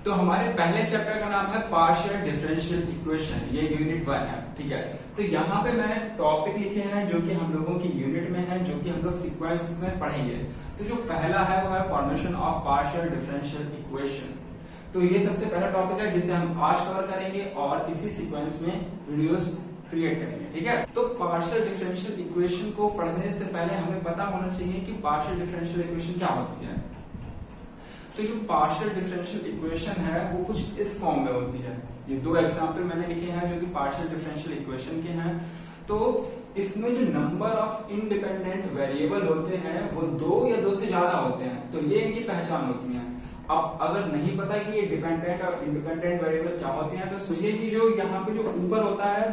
तो हमारे पहले चैप्टर का नाम है पार्शियल डिफरेंशियल इक्वेशन, ये यूनिट 1 है। ठीक है, तो यहाँ पे मैंने टॉपिक लिखे हैं जो कि हम लोगों की यूनिट में है, जो कि हम लोग सीक्वेंस में पढ़ेंगे। तो जो पहला है वो है formation of partial differential equation. तो ये सबसे पहला टॉपिक है जिसे हम आज कवर करेंगे और इसी सीक्वेंस में वीडियोस क्रिएट करेंगे। ठीक है, तो पार्शियल डिफरेंशियल इक्वेशन को पढ़ने से पहले हमें पता होना चाहिए कि पार्शियल डिफरेंशियल इक्वेशन क्या होती है। तो जो पार्शियल डिफरेंशियल इक्वेशन है वो कुछ इस फॉर्म में होती है। ये दो एग्जांपल मैंने लिखे हैं जो कि पार्शियल डिफरेंशियल इक्वेशन के हैं। तो इसमें जो नंबर ऑफ इंडिपेंडेंट वेरिएबल होते हैं वो दो या दो से ज्यादा होते हैं, तो ये इनकी पहचान होती है। अब अगर नहीं पता कि ये डिपेंडेंट और इंडिपेंडेंट वेरिएबल क्या होते हैं, तो सोचिए कि जो यहाँ पे जो ऊपर होता है,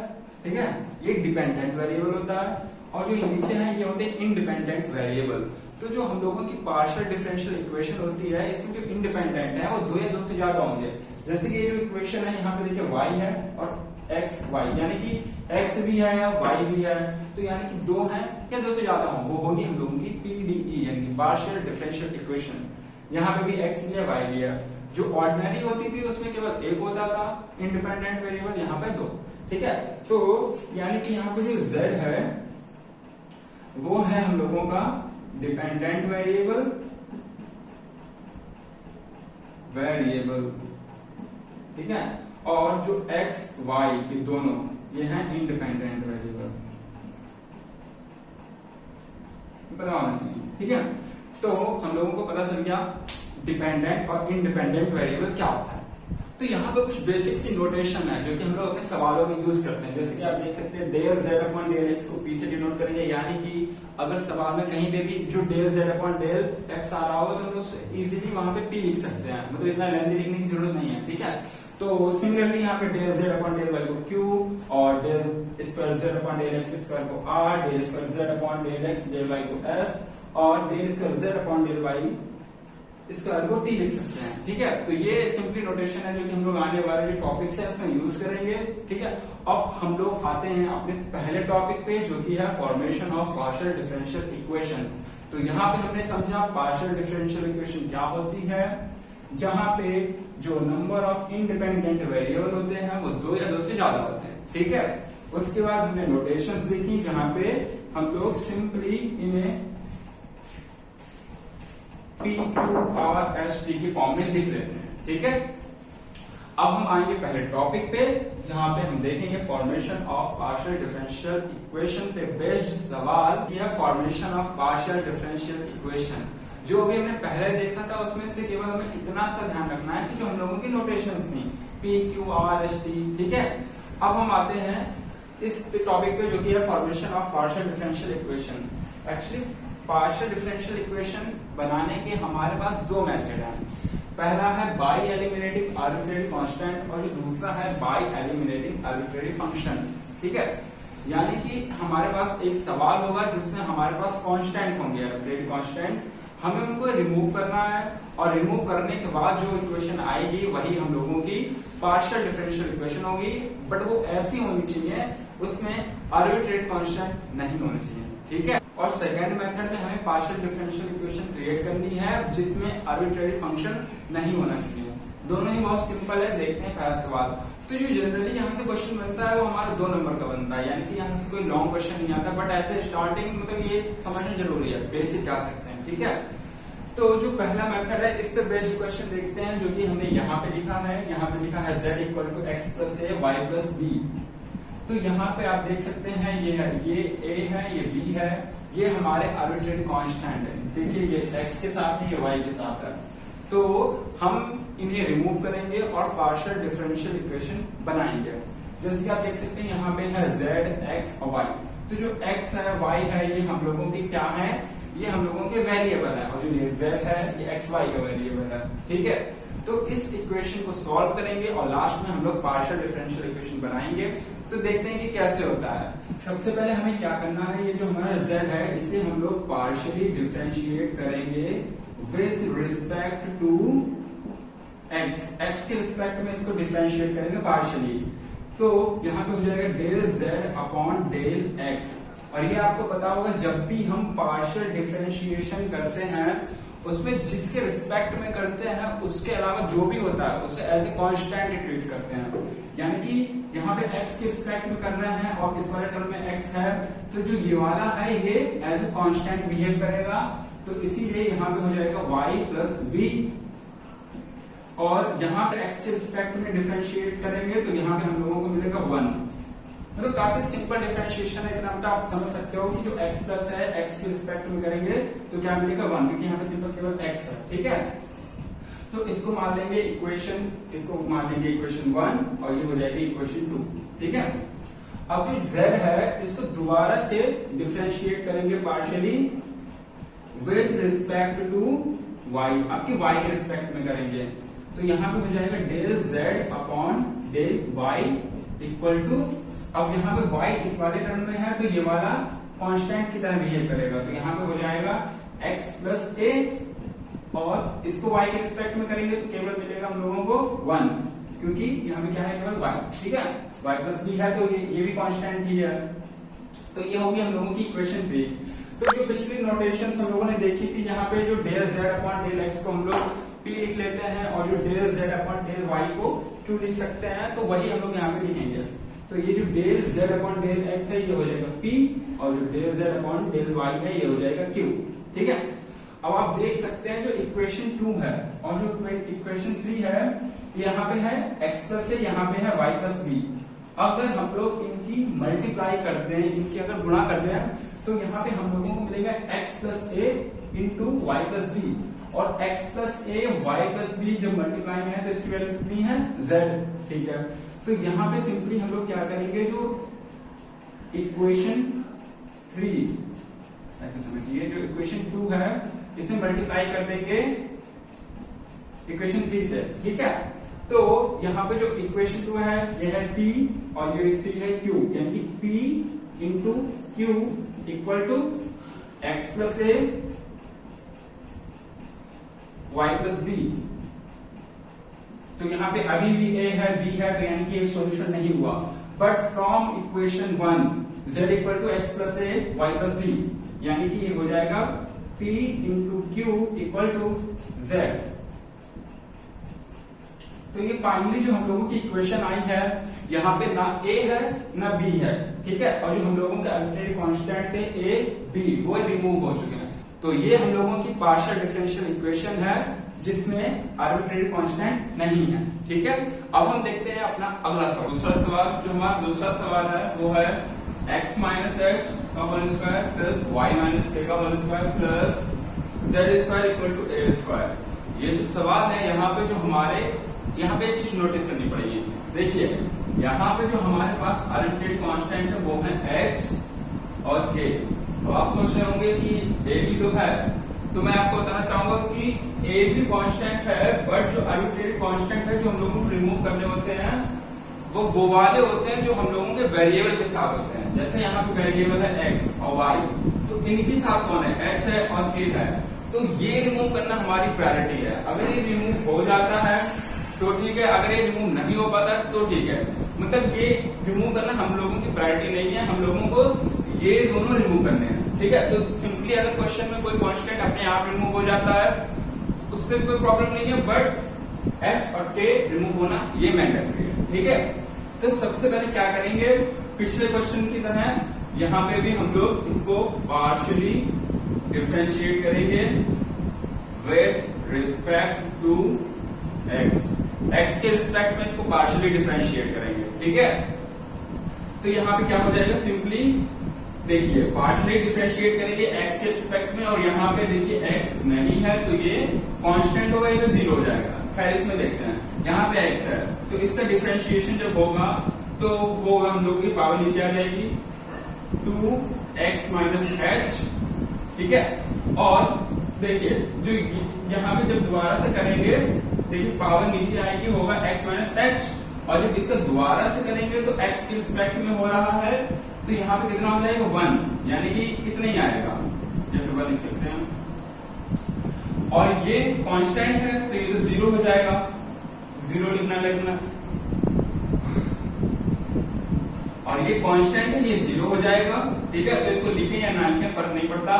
ठीक है, ये डिपेंडेंट वेरिएबल होता है और जो नीचे है ये होते हैं इंडिपेंडेंट वेरिएबल। तो जो हम लोगों की पार्शियल डिफरेंशियल इक्वेशन होती है, इसमें जो इंडिपेंडेंट है वो दो या दो से ज्यादा होंगे। जैसे कि ये जो इक्वेशन है यहाँ पे देखिए y है और x y, यानी कि x भी है या y भी है, तो यानी कि दो हैं या दो से ज्यादा हों, वो होगी हम लोगों की PDE यानी कि पार्शियल डिफरेंशियल इक्वेशन। यहाँ पे भी x भी है y भी है। जो ऑर्डिनरी होती थी उसमें केवल एक होता था इंडिपेंडेंट वेरिएबल, यहाँ पे दो। ठीक है, तो यानी कि यहाँ पे जो z है वो है हम लोगों का डिपेंडेंट वेरिएबल ठीक है, और जो x y ये दोनों ये हैं इंडिपेंडेंट वेरिएबल, पता होना चाहिए। ठीक है, तो हम लोगों को पता चल गया डिपेंडेंट और इंडिपेंडेंट वेरिएबल क्या होता है। तो यहाँ पे कुछ बेसिक सी नोटेशन है जो कि हम लोग अपने सवालों में यूज करते हैं। जैसे कि आप देख सकते हैं del z upon del x को p से डिनोट करेंगे, यानी कि अगर सवाल में कहीं पे भी जो del z upon del x आ रहा हो तो हम लोग इजीली वहां पे p लिख सकते हैं, मतलब इतना लेंथी लिखने की जरूरत नहीं है। ठीक है, तो सिमिलरली यहाँ पे del z upon del y को q और del square z upon del x square को r, del square z upon del x del y को s और del square z upon del y square को t लिख सकते हैं। ठीक है, तो ये सिंपली नोटेशन है जो कि हम लोग आने वाले जो टॉपिक्स है उसमें यूज करेंगे। ठीक है, अब हम लोग आते हैं अपने पहले टॉपिक पे जो कि है formation of partial differential equation. तो यहाँ पे हमने समझा पार्शियल डिफरेंशियल इक्वेशन क्या होती है, जहां पे जो नंबर ऑफ इंडिपेंडेंट वेरिएबल होते हैं वो दो या दो से ज्यादा होते हैं। ठीक है, उसके बाद हमने नोटेशंस देखी जहां पे हम लोग सिंपली इन्हें P, Q, R, S, T की फॉर्म में लिख लेते हैं। ठीक है, अब हम आएंगे पहले टॉपिक पे जहां पे हम देखेंगे formation of partial differential equation पे बेस्ड सवाल। यह formation of partial differential equation जो अभी हमने पहले देखा था उसमें से केवल हमें इतना सा ध्यान रखना है कि जो हम लोगों की नोटेशंस थी P, Q, R, S, T। ठीक है, अब हम आते हैं इस टॉपिक पे जो कि है formation of partial differential equation. Actually partial differential equation बनाने के हमारे पास दो मेथड हैं। पहला है बाय एलिमिनेटिंग आर्बिट्रेरी कांस्टेंट और जो दूसरा है बाय एलिमिनेटिंग आर्बिट्रेरी फंक्शन। ठीक है, यानी कि हमारे पास एक सवाल होगा जिसमें हमारे पास कांस्टेंट होंगे, आर्बिट्रेरी कांस्टेंट, हमें उनको रिमूव करना है और रिमूव करने के बाद जो इक्वेशन आएगी वही हम लोगों की पार्शियल डिफरेंशियल इक्वेशन होगी। बट वो ऐसी होनी चाहिए उसमें आर्बिट्रेरी कांस्टेंट नहीं होने चाहिए। ठीक है, और सेकेंड मेथड में हमें पार्शियल डिफरेंशियल इक्वेशन क्रिएट करनी है जिसमें आर्बिट्रेरी फंक्शन नहीं होना चाहिए। दोनों ही बहुत सिंपल है। देखते हैं पहला सवाल। तो जो जनरली यहाँ से क्वेश्चन बनता है वो हमारा 2 नंबर का बनता है, यानी कि यहाँ से कोई लॉन्ग क्वेश्चन नहीं आता, बट ऐसे स्टार्टिंग मतलब ये समझना जरूरी है, बेसिक कह सकते हैं। ठीक है, तो जो पहला मेथड है इस पे बेस्ड क्वेश्चन देखते हैं जो कि हमने यहाँ पे लिखा है। यहाँ पे लिखा है z equal to x plus a y plus बी। तो यहाँ पे आप देख सकते हैं ये है, ये a है, ये b है, ये हमारे आर्बिट्रेरी कांस्टेंट है। देखिए ये x के साथ है, ये y के साथ है। तो हम इन्हें रिमूव करेंगे और पार्शियल डिफरेंशियल इक्वेशन बनाएंगे। जैसे कि आप देख सकते हैं यहाँ पे है z, x और y। तो जो x है y है ये हम लोगों की क्या है, ये हम लोगों के वेरिएबल है, और जो ये z है ये x y का वेरिएबल है। ठीक है, तो इस इक्वेशन को सॉल्व करेंगे और लास्ट में हम लोग पार्शियल डिफरेंशियल इक्वेशन बनाएंगे। तो देखते हैं कि कैसे होता है। सबसे पहले हमें क्या करना है, ये जो हमारा z है इसे हम लोग पार्शियली डिफरेंशिएट करेंगे विथ रिस्पेक्ट टू x के रिस्पेक्ट में इसको डिफरेंशिएट करेंगे पार्शियली। तो यहाँ पे हो जाएगा del z upon del x। और ये आपको पता होगा जब भी हम पार्शियल डिफरेंशिएशन करते हैं उसमें जिसके रिस्पेक्ट में करते हैं उसके अलावा जो भी होता है उसे एज ए कांस्टेंट ट्रीट करते हैं। यानी कि यहाँ पे x के रिस्पेक्ट में कर रहे हैं और इस वाले टर्म में x है, तो जो ये वाला है ये एज ए कांस्टेंट बिहेव करेगा, तो इसीलिए यहाँ पे हो जाएगा y प्लस बी। और यहाँ पे x के रिस्पेक्ट में डिफरेंशिएट करेंगे तो यहाँ पे हम लोगों को मिलेगा 1। मतलब काफी सिंपल डिफरेंशिएशन है, इतना मतलब आप समझ सकते हो कि जो x प्लस है x के रिस्पेक्ट में करेंगे तो क्या मिलेगा 1, क्योंकि यहाँ पे सिंपल केवल x है। ठीक है, तो इसको मान लेंगे इक्वेशन, इसको मान लेंगे इक्वेशन 1 और ये हो जाएगी इक्वेशन 2। ठीक है, अब जो z है इसको दोबारा से डिफरेंशिएट करेंगे partially with respect to y, आपकी y के रिस्पेक्ट में करेंगे, तो यहाँ पे हो जाएगा del z upon del y equal to, अब यहाँ पे y इस वाले टर्म में है तो ये वाला कांस्टेंट की तरह बिहेव करेगा, तो यहाँ पे हो जाएगा x प्लस a और इसको y के रिस्पेक्ट में करेंगे तो केवल मिलेगा हम लोगों को 1, क्योंकि यहाँ पे क्या है केवल y। ठीक है, y प्लस b है तो ये भी कांस्टेंट ही है, तो ये होगी हम लोगों की इक्वेशन 3। तो जो पिछली नोटेशन हम लोगों ने देखी थी, यहाँ पे जो del z upon del x को हम लोग p लिख लेते हैं और जो del z upon del y को q लिख सकते हैं, तो वही हम लोग यहाँ पे लिखेंगे। तो ये जो del z upon del x है ये हो जाएगा p और जो del z upon del y है ये हो जाएगा q। ठीक है, अब आप देख सकते हैं जो इक्वेशन 2 है और जो इक्वेशन 3 है, यहाँ पे है x प्लस a, यहाँ पे है y प्लस b। अगर हम लोग इनकी मल्टीप्लाई करते हैं, इनकी अगर गुणा करते हैं, तो यहाँ पे हम लोगों को मिलेगा x plus a into y plus बी, और x plus a y plus b जब मल्टीप्लाई में है तो इसकी वैल्यू कितनी है z। ठीक है, तो यहाँ पे सिंपली हम लोग क्या करेंगे, जो इक्वेशन 3 ऐसे समझिए, जो इक्वेशन 2 है इसे मल्टीप्लाई कर देंगे इक्वेशन 3 से। ठीक है, तो यहाँ पे जो इक्वेशन 2 है ये है p और ये 3 है q, यानी कि p into q equal to x plus a y plus b। तो यहाँ पे अभी भी a है b है, तो यानी कि ये सॉल्यूशन नहीं हुआ, but from equation 1 z equal to x plus a y plus b, यानी कि ये हो जाएगा p into q equal to z। तो ये फाइनली जो हम लोगों की इक्वेशन आई है, यहाँ पे ना a है ना b है। ठीक है, और जो हम लोगों के आर्बिट्रेरी कांस्टेंट थे a b वो रिमूव हो चुके हैं, तो ये हम लोगों की पार्शियल डिफरेंशियल इक्वेशन है जिसमें आर्बिट्रेरी कांस्टेंट नहीं है। ठीक है, अब हम देखते हैं अपना अगला सवाल। दूसरा सवाल, जो हमारा दूसरा सवाल है वो है x माइनस एच का whole square plus y minus k का whole square plus z square equal to a square. ये जो सवाल है यहाँ पे जो हमारे यहाँ पे एक चीज नोटिस करनी पड़ेगी। देखिए यहाँ पे जो हमारे पास आर्बिट्रेरी कांस्टेंट है वो है h और k। तो आप सोच रहे होंगे कि a भी तो है, तो मैं आपको बताना चाहूंगा कि a भी कांस्टेंट है, बट जो आर्बिट्रेरी कांस्टेंट है जो हम लोगों को रिमूव करने होते हैं वो वाले होते हैं जो हम लोगों के वेरिएबल के साथ होते हैं। जैसे यहाँ पे वेरिएबल है x और y, तो इनके साथ कौन है, h है और k है, तो ये रिमूव करना हमारी प्रायोरिटी है। अगर ये रिमूव हो जाता है तो ठीक है, अगर ये रिमूव नहीं हो पाता तो ठीक है, मतलब ये रिमूव करना हम लोगों की प्रायोरिटी नहीं है, हम लोगों को ये दोनों रिमूव करने हैं। ठीक है, तो सिंपली अगर क्वेश्चन में कोई कांस्टेंट अपने आप रिमूव हो जाता है उससे कोई प्रॉब्लम नहीं है, बट h और k रिमूव होना ये मैंडेटरी है। ठीक है, तो सबसे पहले क्या करेंगे, पिछले क्वेश्चन की तरह यहाँ पे भी हम लोग इसको पार्शियली डिफरेंशिएट करेंगे with respect to x। x के रिस्पेक्ट में इसको पार्शियली डिफरेंशिएट करेंगे। ठीक है, तो यहाँ पे क्या हो जाएगा, सिंपली देखिए पार्शियली डिफरेंशिएट करेंगे x के रिस्पेक्ट में, और यहाँ पे देखिए x नहीं है तो ये कांस्टेंट होगा, ये तो 0 हो जाएगा। खैर इसमें देखते हैं, यहाँ पे x है तो इसका डिफरेंशिएशन जब होगा तो वो हम लोग की पावर नीचे आ जाएगी 2x माइनस h। ठीक है, और देखिए जो यहाँ पे जब दोबारा से करेंगे, देखिए पावर नीचे आएगी, होगा x माइनस h, और जब इसका दोबारा से करेंगे तो x के रिस्पेक्ट में हो रहा है तो यहाँ पे कितना हो जाएगा 1, यानी कि कितना ही आएगा, जैसे 1 लिख सकते हैं, और ये कांस्टेंट है तो ये तो 0 हो जाएगा, 0 लिखना लगना, और ये कांस्टेंट है ये 0 हो जाएगा। ठीक है, तो इसको लिखें या ना लिखें फर्क नहीं पड़ता।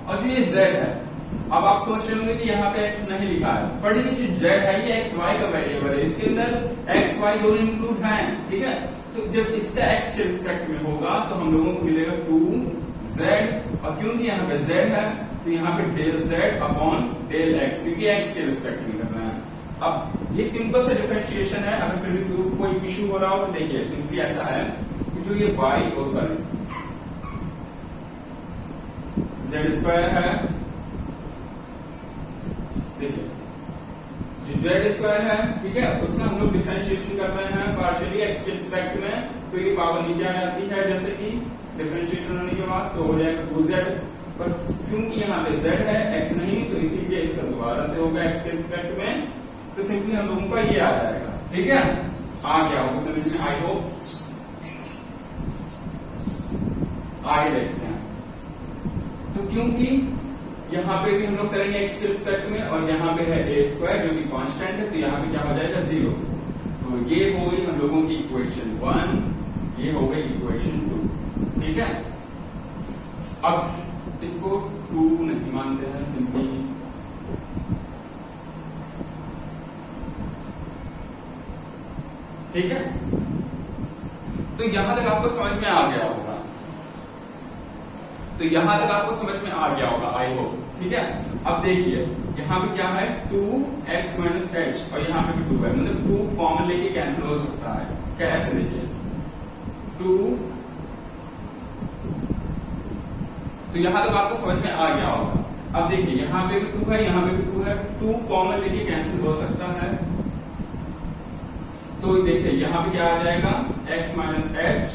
और जो ये z है अब आप सोच रहे होंगे कि यहाँ पे x नहीं लिखा है, बट ये जो z है ये x y का वेरिएबल है, इसके अंदर x y दोनों इंक्लूड हैं, ठीक है। तो जब इसका x के रिस्पेक्ट में होगा तो हम लोगों को मिलेगा 2z, और क्योंकि यहाँ पे z है तो यहाँ पे del z upon del x, क्योंकि x के रिस्पेक्ट में करना है। अब ये सिंपल सा डिफरेंशिएशन है, अगर फिर भी कोई इश्यू हो रहा हो तो देखिए सिंपली ऐसा है कि जो ये y z स्क्वायर है, देखिए जो z स्क्वायर है, ठीक है, उसका हम लोग डिफरेंशिएशन कर रहे हैं पार्शियली x के रिस्पेक्ट में, तो ये पावर नीचे आ जाती है जैसे कि डिफरेंशिएशन होने के बाद, तो हो जाएगा 2z, पर क्योंकि यहाँ पे z है x नहीं, तो इसीलिए इसका दोबारा से होगा x के रिस्पेक्ट में, तो सिंपली हम लोगों का ये आ जाएगा, ठीक है। आ गया होगा समझ में, आई होप। आगे देखते हैं, तो क्योंकि यहाँ पे भी हम लोग करेंगे x के रिस्पेक्ट में, और यहाँ पे है a स्क्वायर जो कि कांस्टेंट है, तो यहाँ पे क्या हो जाएगा 0। तो ये हो गई हम लोगों की इक्वेशन 1, ये हो गई इक्वेशन 2, ठीक है। अब इसको 2 नहीं मानते हैं सिंपली, ठीक है। तो यहां तक आपको समझ में आ गया होगा, तो यहां तक आपको समझ में आ गया होगा आई होप, ठीक है। अब देखिए यहाँ पे क्या है 2x माइनस h, और यहाँ पे भी 2 है, मतलब 2 कॉमन लेके कैंसिल हो सकता है, कैसे देखिए 2, तो यहां तक आपको समझ में आ गया होगा। अब देखिए यहाँ पे भी 2 है, यहाँ पे भी 2 है, 2 कॉमन लेके कैंसिल हो सकता है, तो देखिए यहाँ पे क्या आ जाएगा x माइनस h,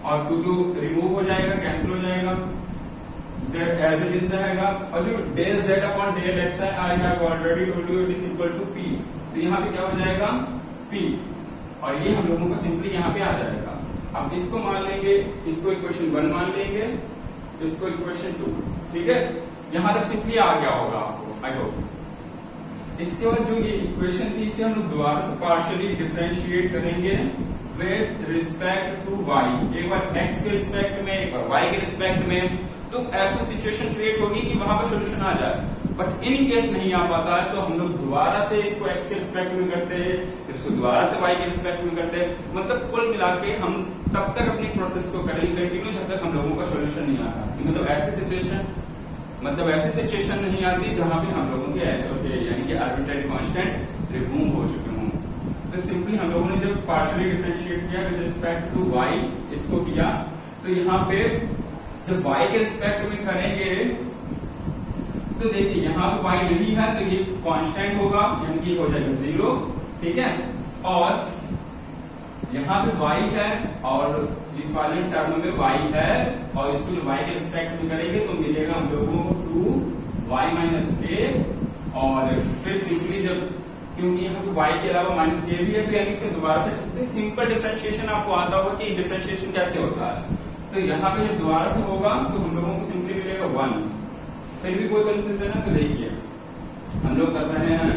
और 2 रिमूव हो जाएगा, कैंसिल हो जाएगा, z एज इट इज रहेगा, और जो del z upon del x है, I have already told you it is equal to p, तो यहाँ पे क्या हो जाएगा p, और ये हम लोगों का सिंपली यहाँ पे आ जाएगा। अब इसको मान लेंगे, इसको इक्वेशन 1 मान लेंगे, इसको इक्वेशन 2, ठीक है। यहाँ तक सिंपली आ गया होगा आपको, आई होप। इसके बाद जो ये इक्वेशन थी इसे हम लोग दोबारा से पार्शियली डिफरेंशिएट करेंगे विद रिस्पेक्ट टू y, एक बार x के रिस्पेक्ट में, एक बार y के रिस्पेक्ट में, तो ऐसी सिचुएशन क्रिएट होगी कि वहां पर सोल्यूशन आ जाए। बट इन केस नहीं आ पाता है तो हम लोग दोबारा से इसको x के रिस्पेक्ट में करते हैं, इसको दोबारा से y के रिस्पेक्ट में करते हैं, मतलब कुल मिला के हम तब तक अपनी प्रोसेस को करेंगे कंटिन्यू जब तक हम लोगों का सोल्यूशन नहीं आता। मतलब ऐसी सिचुएशन नहीं आती जहां पे हम लोगों के h और k यानी कि आर्बिट्रेरी कांस्टेंट रिमूव हो चुके हों। तो सिंपली हम लोगों ने जब पार्शियली डिफरेंशिएट किया विद रिस्पेक्ट टू y, इसको किया, तो यहाँ पे जब y के रिस्पेक्ट में करेंगे तो देखिए यहाँ पे y नहीं है तो ये कांस्टेंट होगा, यानी कि हो जाएगा 0, ठीक है। और यहाँ पे y है और इस वाले टर्म में y है, और इसको जो y के रिस्पेक्ट में करेंगे तो मिलेगा हम लोगों को 2y माइनस k, और फिर सिंपली जब क्योंकि यहाँ पे y के अलावा माइनस k भी है तो यानी इसके दोबारा से सिंपल डिफरेंशिएशन आपको आता होगा कि डिफरेंशिएशन कैसे होता है। तो यहाँ पे जब दोबारा से होगा तो हम लोगों को सिंपली मिलेगा 1। फिर भी कोई कंफ्यूजन है तो देखिए हम लोग कर रहे हैं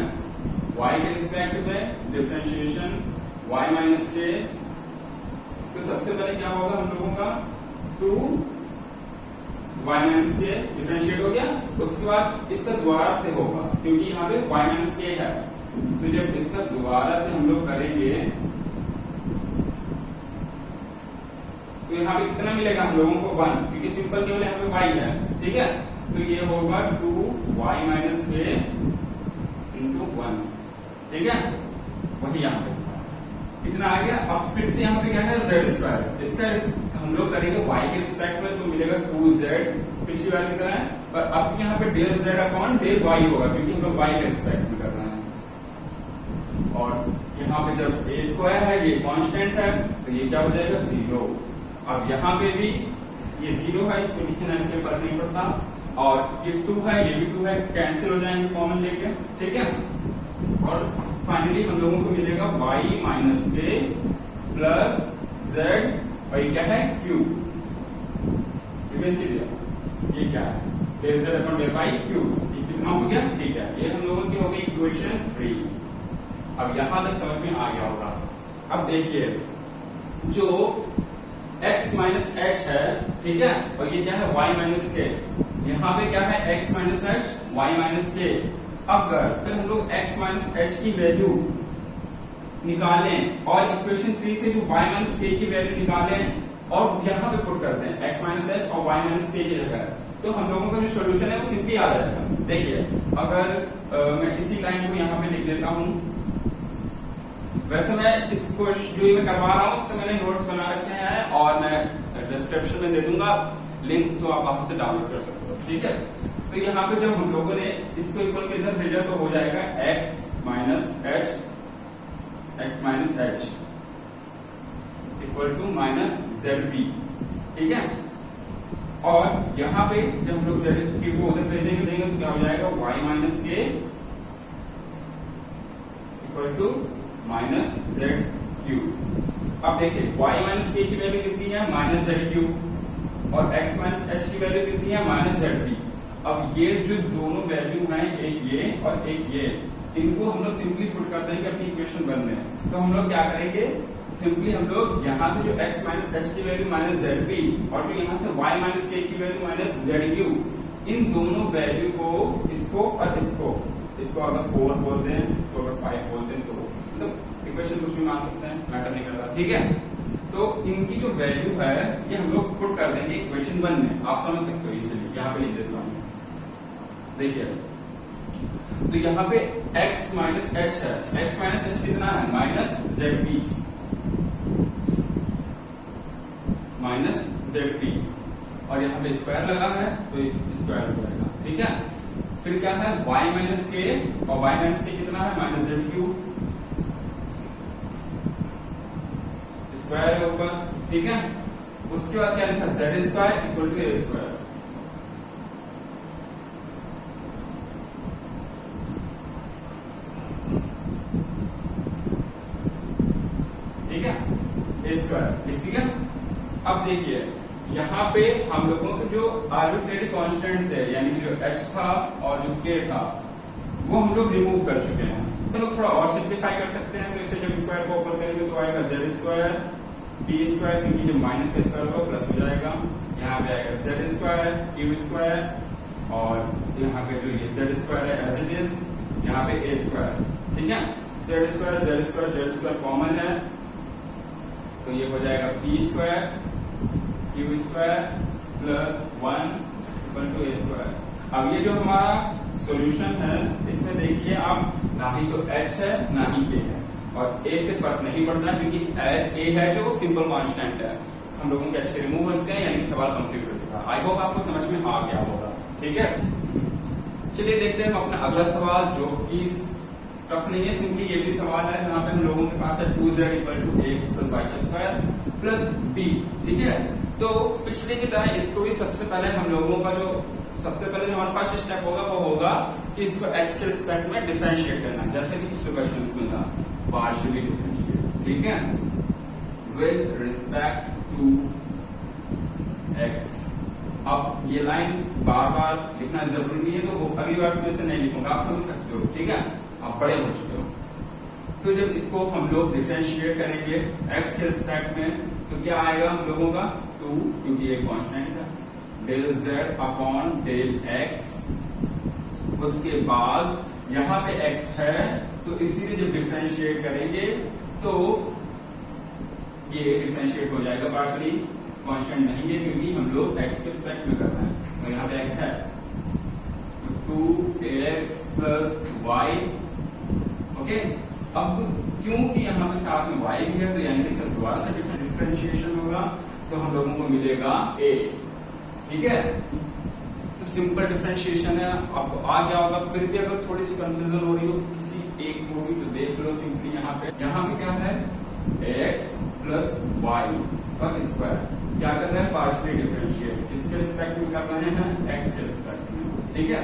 y के रिस्पेक्ट में डिफरेंशिएशन y माइनस k, तो सबसे पहले क्या होगा हम लोगों का 2y माइनस k डिफरेंशिएट हो गया, उसके बाद इसका दोबारा से होगा क्योंकि यहाँ पे y माइनस k है, तो जब इसका दोबारा से हम लोग करेंगे तो यहाँ पे कितना मिलेगा हम लोगों को 1, क्योंकि सिंपल केवल यहाँ पे y है, ठीक है। तो ये होगा 2y माइनस k इंटू 1, ठीक है, वही यहाँ पे कितना आ गया। अब फिर से यहाँ पे क्या है z स्क्वायर, इसका हम लोग करेंगे y के रिस्पेक्ट में तो मिलेगा 2z, पिछली बार की तरह है, पर अब यहाँ पे del z upon del y होगा क्योंकि हम लोग y के रिस्पेक्ट में कर रहे हैं। और यहाँ पे जब a स्क्वायर है ये कांस्टेंट है तो ये क्या हो जाएगा 0। अब यहाँ पे भी ये 0 है, इसको लिखने के फर्क नहीं पड़ता, और ये 2 है ये भी 2 है, कैंसिल हो जाएंगे कॉमन लेके, ठीक है। और फाइनली हम लोगों को मिलेगा y minus k plus z, और ये क्या है q, ये क्या है del z upon del y q, ये कितना हो गया, ठीक है। ये हम लोगों की हो गई इक्वेशन 3। अब यहां तक समझ में आ गया होगा। अब देखिए जो x माइनस एच है, ठीक है, और ये क्या है y माइनस के। यहाँ पे क्या है x minus H, y minus के। अगर हम लोग x माइनस एच की वैल्यू निकालें और इक्वेशन 3 से जो y माइनस के की वैल्यू निकालें और यहाँ पे पुट करते हैं x माइनस एच और y माइनस के की जगह, तो हम लोगों का जो सोल्यूशन है वो सिंपली आ जाएगा। देखिए अगर मैं इसी लाइन को यहाँ पे लिख देता हूँ, वैसे मैं इसको जो मैं करवा रहा हूँ उससे मैंने नोट्स बना रखे हैं और मैं डिस्क्रिप्शन में दे दूंगा लिंक, तो आप वहां से डाउनलोड कर सकते हो, ठीक है। तो यहाँ पे जब हम लोगों ने इसको इक्वल के इधर भेजा तो हो जाएगा x minus h equal to minus ZB, ठीक है। और यहाँ पे जब हम लोग ZB को उधर भेजेंगे देंगे तो क्या हो जाएगा y माइनस के इक्वल टू माइनस ZQ। अब देखिए y माइनस के की वैल्यू कितनी है माइनस ZQ और x माइनस एच की वैल्यू कितनी है माइनस ZB। अब ये जो दोनों वैल्यू हैं, एक ये और एक ये, इनको हम लोग सिंपली पुट कर देंगे अपनी इक्वेशन वन में। तो हम लोग क्या करेंगे, सिंपली हम लोग यहाँ से जो x माइनस एच की वैल्यू माइनस ZB और जो यहाँ से y माइनस के की वैल्यू माइनस ZQ, इन दोनों वैल्यू को इसको और इसको अगर 4 बोल दें, इसको अगर 5 बोल दें तो मतलब इक्वेशन कुछ भी मान सकते हैं, मैटर नहीं करता, ठीक है। तो इनकी जो वैल्यू है ये हम लोग पुट कर देंगे इक्वेशन वन में, आप समझ सकते हो इजीली। यहाँ पे लिख देता हूँ, देखिए तो यहाँ पे x माइनस एच है, x माइनस एच कितना है माइनस ZB और यहाँ पे स्क्वायर लगा है तो स्क्वायर हो जाएगा, ठीक है। फिर क्या है y माइनस के और y माइनस के कितना है माइनस ZQ, स्क्वायर है ऊपर, ठीक है। उसके बाद क्या लिखा Z square equal to A square, ठीक है, A स्क्वायर लिख दिया। अब देखिए यहाँ पे हम लोगों के जो आर्बिट्रेरी कांस्टेंट थे यानी कि जो h था और जो k था वो हम लोग रिमूव कर चुके हैं। तो लोग थोड़ा और सिंप्लीफाई कर सकते हैं, तो इसे जब स्क्वायर को ऊपर करेंगे तो आएगा Z स्क्वायर P स्क्वायर, क्योंकि जो माइनस का स्क्वायर होगा प्लस हो जाएगा, यहाँ पे आएगा Z स्क्वायर Q स्क्वायर और यहाँ पे जो ये Z स्क्वायर है एज इट इज, यहाँ पे A स्क्वायर, ठीक है। Z स्क्वायर कॉमन है तो ये हो जाएगा P square Q square plus 1 equal to A square. अब ये जो हमारा सॉल्यूशन है इसमें देखिए आप ना ही तो h है ना ही k है और a से फर्क नहीं पड़ता क्योंकि a है जो सिंपल कांस्टेंट है। हम लोगों के h के रिमूव हो चुके हैं यानी सवाल कंप्लीट हो चुका है। आई होप आपको समझ में आ गया होगा, ठीक है। चलिए देखते हैं हम अपना अगला सवाल जो कि टफ नहीं है, सिंपली ये भी सवाल है जहाँ पे हम लोगों के पास है 2z equal to ax plus y square plus b, ठीक है। तो पिछले की तरह इसको भी सबसे पहले हम लोगों का जो हमारा फर्स्ट स्टेप होगा वो होगा कि इसको x के रिस्पेक्ट में डिफरेंशिएट करना, जैसे कि पिछले क्वेश्चन में था पार्शियली डिफरेंशिएट, ठीक है, विद रिस्पेक्ट टू x। अब ये लाइन बार बार लिखना जरूरी नहीं है, तो वो अगली बार में से नहीं लिखूंगा, आप समझ सकते हो, ठीक है, आप बड़े हो चुके हो। तो जब इसको हम लोग डिफरेंशिएट करेंगे x के रिस्पेक्ट में तो क्या आएगा हम लोगों का 2, क्योंकि ये कांस्टेंट है, del z upon del x। उसके बाद यहाँ पे x है तो इसीलिए जब डिफरेंशिएट करेंगे तो ये डिफरेंशिएट हो जाएगा पार्शियली, कांस्टेंट नहीं है क्योंकि हम लोग x के रिस्पेक्ट में करना है। तो यहाँ पे x है 2ax प्लस y, ओके। अब क्योंकि यहाँ पे साथ में y भी है तो यानी इसका दोबारा से डिफरेंशिएशन होगा तो हम लोगों को मिलेगा a, ठीक है। तो सिंपल डिफरेंशिएशन है, आपको आ गया होगा। फिर भी अगर थोड़ी सी कंफ्यूजन हो रही हो किसी एक को भी तो देख लो सिंपली। यहाँ पे क्या है ax प्लस y का स्क्वायर, क्या करना है पार्शियली डिफरेंशिएट, किसके रिस्पेक्ट में कर रहे हैं x के रिस्पेक्ट में, ठीक है।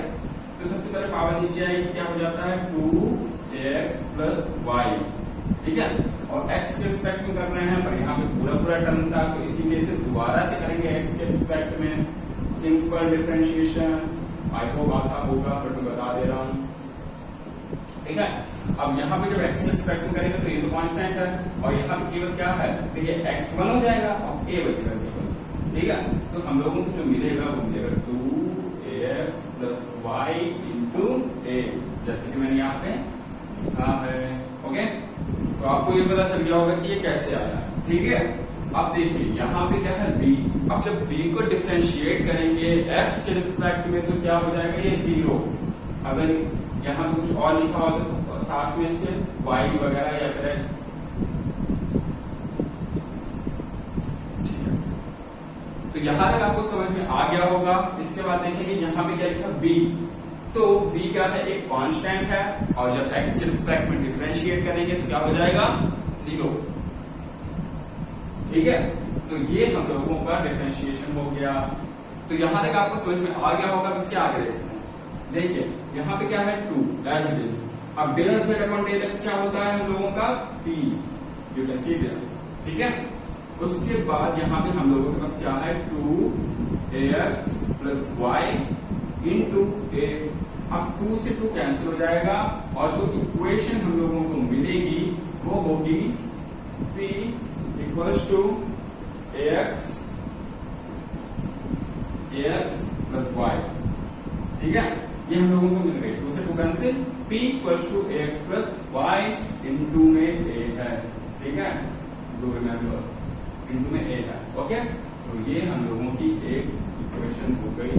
तो सबसे पहले पावर नीचे आएगी, क्या हो जाता है 2ax प्लस y, ठीक है, और x के रिस्पेक्ट में कर रहे हैं पर यहाँ पे पूरा टर्म था तो इसीलिए इसे दोबारा से करेंगे x के रिस्पेक्ट में सिंपल डिफरेंशिएशन। आई होप आता होगा बट मैं बता दे रहा हूँ, ठीक है। अब यहाँ पे जब x के रिस्पेक्ट में करेंगे तो ये तो कांस्टेंट है और यहाँ पे केवल क्या है, तो ये x1 हो जाएगा और a बचेगा केवल, ठीक है। तो हम लोगों को जो मिलेगा वो मिलेगा 2ax plus y into a, जैसे कि मैंने यहाँ पे लिखा है। ओके, तो आपको ये पता चल गया होगा कि ये कैसे आया, ठीक है। अब देखिए यहाँ पे क्या है b, अब जब b को डिफरेंशिएट करेंगे x के रिस्पेक्ट में तो क्या हो जाएगा, ये 0। अगर यहाँ कुछ और लिखा हो तो साथ में इसके y वगैरह या फिर, ठीक है। तो यहाँ तक आपको समझ में आ गया होगा। इसके बाद देखेंगे यहाँ पे क्या लिखा b, तो b क्या है, एक कांस्टेंट है और जब x के रिस्पेक्ट में डिफरेंशिएट करेंगे तो क्या हो जाएगा, 0, ठीक है। तो ये हम लोगों का डिफरेंशिएशन हो गया। तो यहां तक आपको समझ में आ गया होगा। इसके आगे देखते हैं। देखिए यहाँ पे क्या है 2 एज इट इज। अब del z upon del x क्या होता है हम लोगों का p, you can see this, ठीक है। उसके बाद यहाँ पे हम लोगों के पास क्या है 2ax plus y into a। अब 2 से 2 कैंसिल हो जाएगा और जो इक्वेशन हम लोगों को मिलेगी वो होगी p equals to ax plus y, ठीक है। ये हम लोगों को मिल गई 2 से 2 cancel, p equals to ax plus y into में a है, ठीक है, डू रिमेम्बर इंटू में a है। ओके, तो ये हम लोगों की एक इक्वेशन हो गई,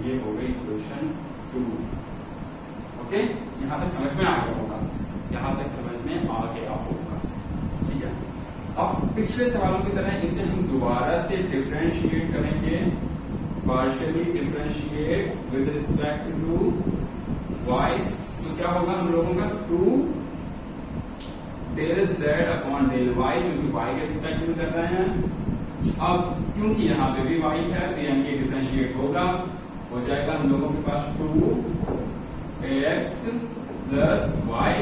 ये हो गई इक्वेशन 2। ओके, यहाँ तक समझ में आ गया होगा, यहाँ तक समझ में आ गया होगा, ठीक है। अब पिछले सवालों की तरह इसे हम दोबारा से डिफरेंशिएट करेंगे, partially differentiate with respect to y। तो क्या होगा हम लोगों का 2 del z upon del y, क्योंकि y के रिस्पेक्ट में कर रहे हैं। अब क्योंकि यहाँ पे भी y है तो यानी कि डिफरेंशिएट होगा, हो जाएगा हम लोगों के पास 2ax प्लस y।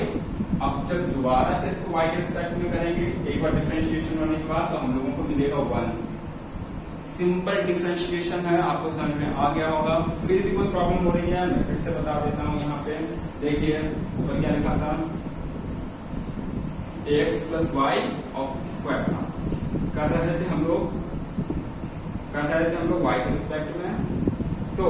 अब जब दोबारा से इसको y के रिस्पेक्ट में करेंगे एक बार डिफरेंशिएशन होने के बाद तो हम लोगों को मिलेगा 1। सिंपल डिफरेंशिएशन है, आपको समझ में आ गया होगा। फिर भी कोई प्रॉब्लम हो रही है मैं फिर से बता देता हूँ। यहाँ पे देखिए ऊपर क्या लिखा था, ax plus y of square था, कर रहे थे हम लोग y के रिस्पेक्ट में। तो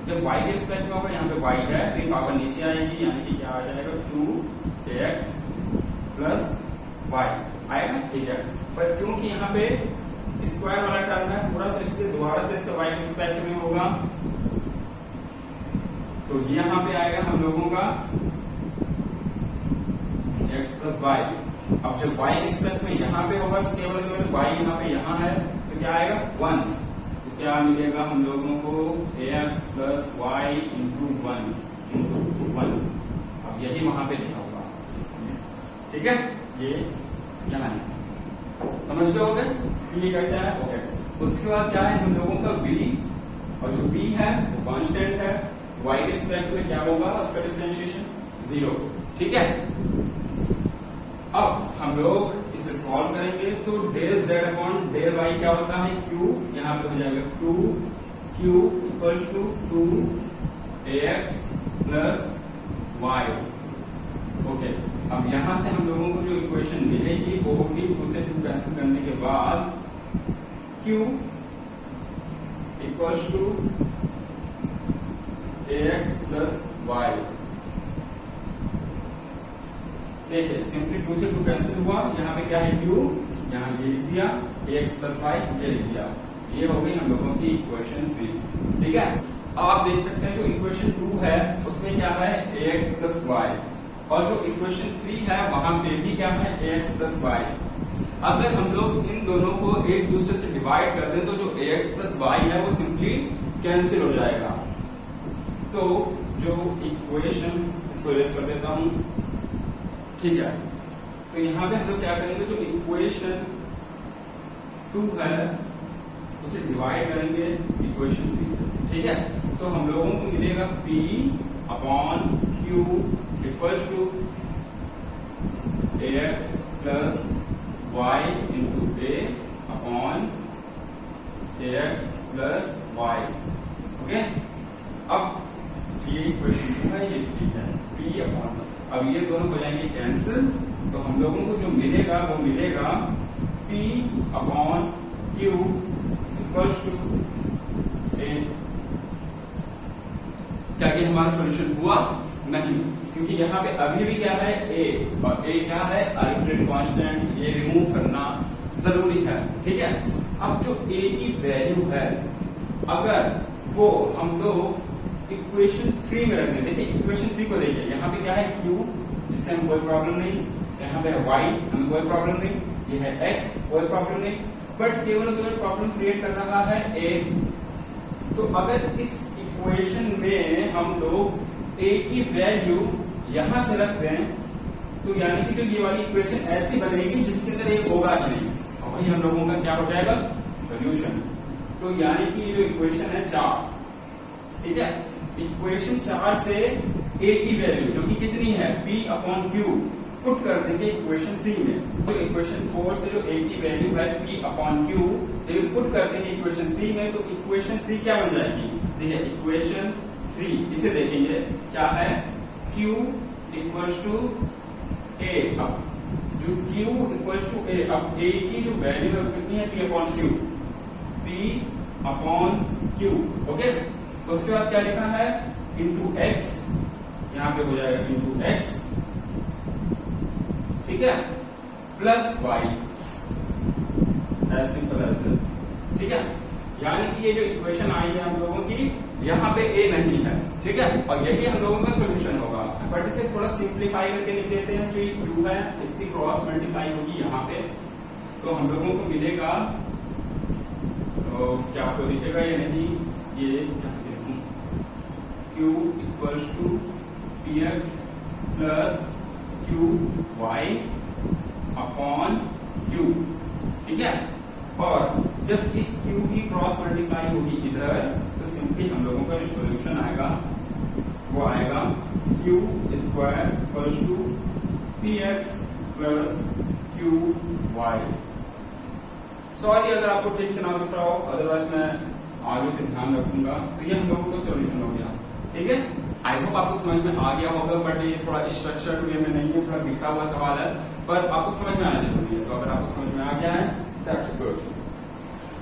जब y के रिस्पेक्ट में होगा, यहाँ पे y है तो पावर नीचे आएगी, यानी कि क्या आ जाएगा 2ax प्लस y आएगा, ठीक है। पर क्योंकि यहाँ पे स्क्वायर वाला टर्म है पूरा, तो इसलिए दोबारा से इसका y के रिस्पेक्ट में होगा, तो यहाँ पे आएगा हम लोगों का x प्लस y। अब जब y के रिस्पेक्ट में यहाँ पे होगा तो केवल y यहाँ पे यहाँ है तो क्या आएगा 1, तो क्या मिलेगा हम लोगों को ax प्लस y इंटू 1। अब यही वहां पे लिखा होगा, ठीक है, ये यहाँ समझ गए हो गए ये कैसे है। ओके, उसके बाद क्या है हम लोगों का b, और जो b है वो कांस्टेंट है, y के रिस्पेक्ट में क्या होगा उसका डिफरेंशिएशन 0, ठीक है। अब हम लोग इसे सॉल्व करेंगे तो del z upon del y क्या होता है q, यहाँ पे हो जाएगा 2q equals to 2ax plus y। Okay, अब यहां से हम लोगों को जो इक्वेशन मिलेगी वो होगी 2 से 2 कैंसिल करने के बाद q equals to ax plus y। देखिए सिंपली 2 से 2 कैंसिल हुआ, यहाँ पे क्या है q, यहाँ ये लिख दिया, ax प्लस y ये लिख दिया। ये हो गई हम लोगों की इक्वेशन 3, ठीक है। अब आप देख सकते हैं जो इक्वेशन 2 है उसमें क्या है ax प्लस y, और जो इक्वेशन 3 है वहां पे भी क्या है ax प्लस y। अगर हम लोग इन दोनों को एक दूसरे से डिवाइड कर दें तो जो ax प्लस y है वो सिंपली कैंसिल हो जाएगा। तो जो इक्वेशन, इसको इरेज कर देता हूं, ठीक है। तो यहाँ पे हम लोग क्या करेंगे, जो इक्वेशन 2 है उसे डिवाइड करेंगे इक्वेशन 3 से, ठीक है। तो हम लोगों को मिलेगा p upon q equals to ax plus y into a upon ax plus y। Okay, अब ये इक्वेशन 2 है, ये 3 है, p अपॉन अब ये दोनों हो जाएंगे कैंसिल, तो हम लोगों को जो मिलेगा वो मिलेगा P upon Q equals to A। क्या ये हमारा सॉल्यूशन हुआ? नहीं, क्योंकि यहाँ पे अभी भी क्या है A, और A क्या है आर्बिट्रेरी कांस्टेंट, ये रिमूव करना जरूरी है। ठीक है, अब जो A की वैल्यू है अगर वो हम लोग इक्वेशन 3 में रख दें, देखिए इक्वेशन 3 को देखिए, यहाँ पे क्या है Q जिससे हम कोई प्रॉब्लम नहीं, यहाँ पे Y हमें कोई प्रॉब्लम नहीं, ये है X कोई प्रॉब्लम नहीं, बट केवल प्रॉब्लम क्रिएट कर रहा है A। तो अगर इस इक्वेशन में हम लोग A की वैल्यू यहां से रख दें तो यानी कि जो ये वाली इक्वेशन ऐसी बनेगी जिसके अंदर ये होगा ही नहीं, और वही हम लोगों का क्या हो जाएगा सॉल्यूशन। तो यानी कि ये जो इक्वेशन है 4, ठीक है, इक्वेशन 4 से A की वैल्यू जो कि कितनी है P अपॉन Q पुट कर देंगे इक्वेशन 3 में। तो इक्वेशन 4 से जो A की वैल्यू है P अपॉन Q जब पुट कर देंगे इक्वेशन 3 में, तो इक्वेशन 3 क्या बन जाएगी? देखिए इक्वेशन 3 इसे देखेंगे क्या है Q इक्वल्स टू A। अब जो Q इक्वल्स टू A, अब A की जो वैल्यू है कितनी है P upon Q, P upon Q। Okay, उसके बाद क्या लिखा है इंटू X, यहाँ पे हो जाएगा इंटू X, ठीक है, plus Y, as simple as that. ठीक है, यानी कि ये जो इक्वेशन आई है हम लोगों की, यहाँ पे A नहीं है, ठीक है, और यही हम लोगों का सॉल्यूशन होगा। बट इसे थोड़ा सिंप्लीफाई करके लिख देते हैं, जो ये Q है इसकी क्रॉस मल्टीप्लाई होगी यहाँ पे, तो हम लोगों को मिलेगा, तो क्या आपको दिखेगा ये नहीं, ये Q equals to Px plus QY upon Q। ठीक है, और जब इस Q की क्रॉस मल्टीप्लाई होगी इधर, तो सिंपली हम लोगों का जो सॉल्यूशन आएगा वो आएगा Q square equals to Px plus QY। Sorry अगर आपको ठीक से ना दिख रहा हो, अदरवाइज मैं आगे से ध्यान रखूंगा। तो ये हम लोगों का सॉल्यूशन हो गया। ठीक है, आई होप आपको समझ में आ गया होगा, बट ये थोड़ा स्ट्रक्चर्ड वे में नहीं है, थोड़ा बिखरा हुआ सवाल है, पर आपको समझ में आना जरूरी है। तो अगर आपको समझ में आ गया है दैट्स गुड।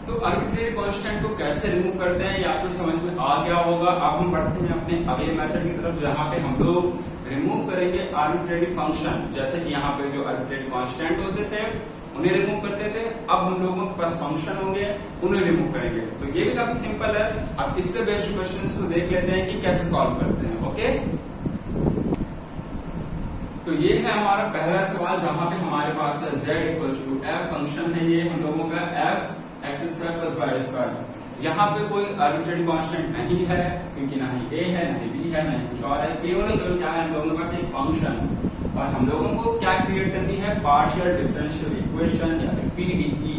तो आर्बिट्रेरी कांस्टेंट को कैसे रिमूव करते हैं ये आपको समझ में आ गया होगा। अब हम बढ़ते हैं अपने अगले मेथड की तरफ, जहां पे हम लोग रिमूव करेंगे आर्बिट्रेरी फंक्शन। जैसे कि यहाँ पे जो आर्बिट्रेरी कांस्टेंट होते थे उन्हें रिमूव करते थे, अब हम लोगों के पास फंक्शन होंगे उन्हें रिमूव करेंगे। तो ये भी काफी सिंपल है। अब इस पे बेस्ड क्वेश्चंस को देख लेते हैं कि कैसे सॉल्व करते हैं। ओके, तो ये है हमारा पहला सवाल, जहां पे हमारे पास है z equals to f, function है ये हम लोगों का f x square plus y square. यहाँ पे कोई आर्बिट्रेरी कांस्टेंट नहीं है, क्योंकि ना ही a है ना ही b है ना ही कुछ और है, केवल क्या है हम लोगों के पास एक फंक्शन। और हम लोगों को क्या क्रिएट करनी है, पार्शियल डिफरेंशियल इक्वेशन या फिर PDE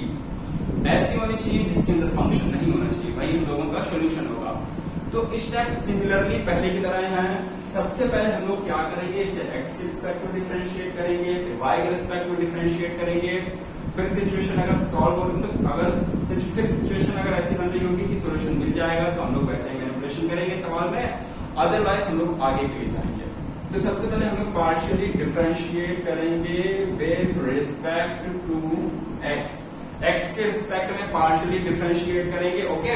ऐसी होनी चाहिए जिसके अंदर फंक्शन नहीं होना चाहिए, वही हम लोगों का सॉल्यूशन होगा। तो स्टेप सिमिलरली पहले की तरह है। सबसे पहले हम लोग क्या करेंगे, इसे x के रिस्पेक्ट में डिफरेंशिएट करेंगे, फिर y के रिस्पेक्ट में डिफरेंशिएट करेंगे। फिर सिचुएशन अगर सॉल्व हो, तो अगर फिर सिचुएशन अगर ऐसी बन रही होगी कि सॉल्यूशन मिल जाएगा, तो हम लोग वैसे ही मैनिपुलेशन करेंगे सवाल में, अदरवाइज हम लोग आगे के लिए जाएंगे। तो सबसे पहले हम लोग पार्शियली डिफरेंशिएट करेंगे with respect to x। x के रिस्पेक्ट में पार्शियली डिफरेंशिएट करेंगे। ओके,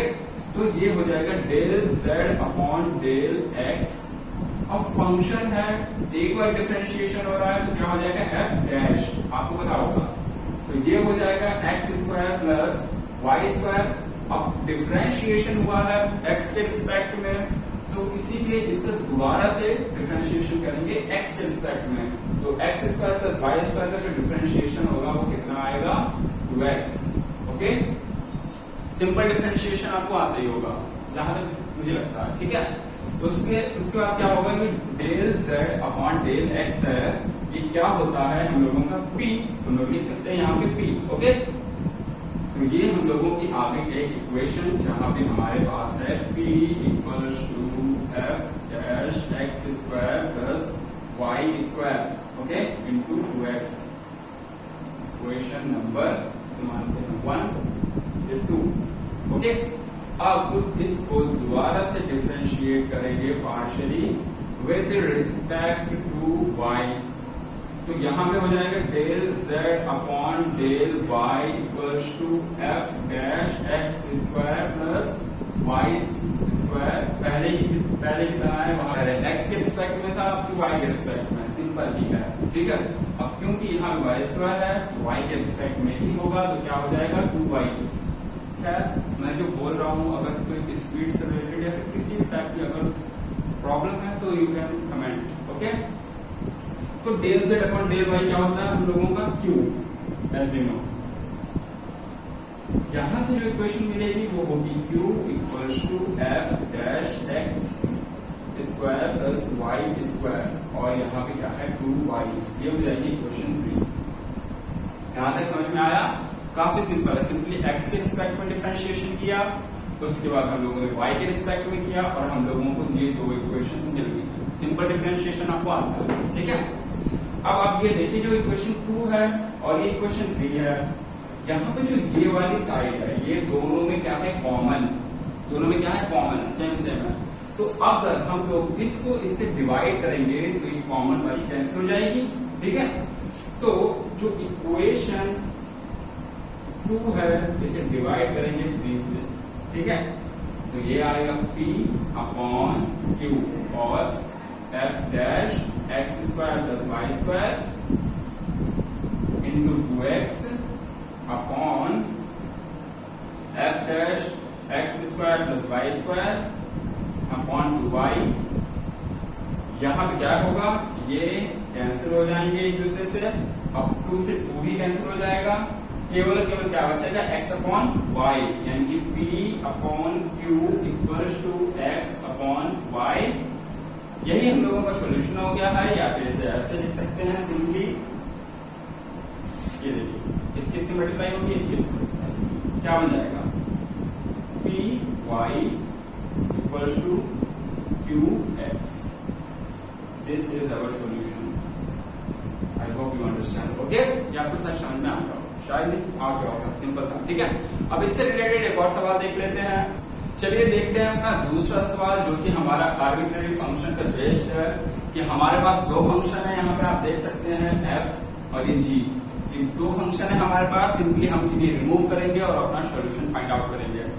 तो ये हो जाएगा del z upon del x। अब फंक्शन है, एक बार डिफरेंशिएशन हो रहा है तो क्या हो जाएगा f डैश, आपको पता होगा। तो ये हो जाएगा x square plus y square. अब डिफरेंशिएशन हुआ है x के रिस्पेक्ट में, तो इसीलिए इसका दोबारा से डिफरेंशिएशन करेंगे x के रिस्पेक्ट में। तो x square plus y square का जो डिफरेंशिएशन होगा वो कितना आएगा 2x। ओके, सिंपल डिफरेंशिएशन आपको आता ही होगा जहां तक मुझे लगता है। ठीक है, उसके बाद क्या होगा कि del z upon del x है, ये क्या होता है हम लोगों का p, हम लोग लिख सकते हैं यहाँ पे p। ओके, तो ये हम लोगों की आगे एक इक्वेशन जहां पे हमारे पास है p equals to f dash x square plus y square okay into 2x। Equation number मानते हैं 1 से 2। ओके, अब इसको दोबारा से डिफरेंशिएट करेंगे partially with respect to y, तो यहाँ पे हो जाएगा del z upon del y equals to f dash x square plus y square. पहले कितना है वहां x के रिस्पेक्ट में था, अब y के रिस्पेक्ट में, सिंपल ही है, ठीक है। अब क्योंकि यहाँ y स्क्वायर है तो y के रिस्पेक्ट में ही होगा, तो क्या हो जाएगा 2y। मैं जो बोल रहा हूँ अगर कोई स्पीड से रिलेटेड या फिर किसी भी टाइप की अगर प्रॉब्लम है तो यू कैन कमेंट, ओके। तो del z upon del y क्या होता है हम लोगों का q, एज यू नो। यहां से जो इक्वेशन मिलेगी वो होगी q equals to f dash x square plus y square, और यहाँ पे क्या है 2y, ये हो जाएगी इक्वेशन 3। यहां तक समझ में आया? काफी सिंपल है, सिंपली x के रिस्पेक्ट में डिफरेंशिएशन किया, उसके बाद हम लोगों ने y के रिस्पेक्ट में किया, और हम लोगों को ये दो इक्वेशंस मिल गई। सिंपल डिफरेंशिएशन आपको आता है, ठीक है। अब आप ये देखिए जो इक्वेशन 2 है और ये इक्वेशन 3 है, यहाँ पे जो ये वाली साइड है ये दोनों में क्या है कॉमन, दोनों में क्या है कॉमन, सेम है। तो अब हम लोग इसको इससे डिवाइड करेंगे तो ये कॉमन वाली कैंसिल हो जाएगी, ठीक है। तो जो इक्वेशन 2 है इसे डिवाइड करेंगे 3 से, ठीक है। तो ये आएगा p अपॉन q और f dash x square plus y square into 2x upon f dash x square plus y square upon 2y। यहाँ पे क्या होगा, ये कैंसिल हो जाएंगे एक दूसरे से, अब 2 से 2 भी कैंसिल हो जाएगा, केवल क्या बचेगा x अपॉन y, यानी कि p upon q equals to x upon y। यही हम लोगों का सोल्यूशन हो गया है, या फिर इसे ऐसे लिख सकते हैं सिंपली, ये देखिए इसके से मल्टीप्लाई होगी, इसके से मल्टीप्लाई, क्या बन जाएगा p y equals to q x। This is our solution. I hope you understand, okay. ये आपको सच समझ में आ गया, शायद नहीं आ गया होगा, सिंपल था, ठीक है। अब इससे रिलेटेड एक और सवाल देख लेते हैं। चलिए देखते हैं अपना दूसरा सवाल, जो कि हमारा आर्बिट्ररी फंक्शन का बेस्ड है, कि हमारे पास दो फंक्शन है, यहाँ पे आप देख सकते हैं f और ये g, ये दो फंक्शन है हमारे पास। सिंपली हम इन्हें रिमूव करेंगे और अपना सॉल्यूशन फाइंड आउट करेंगे।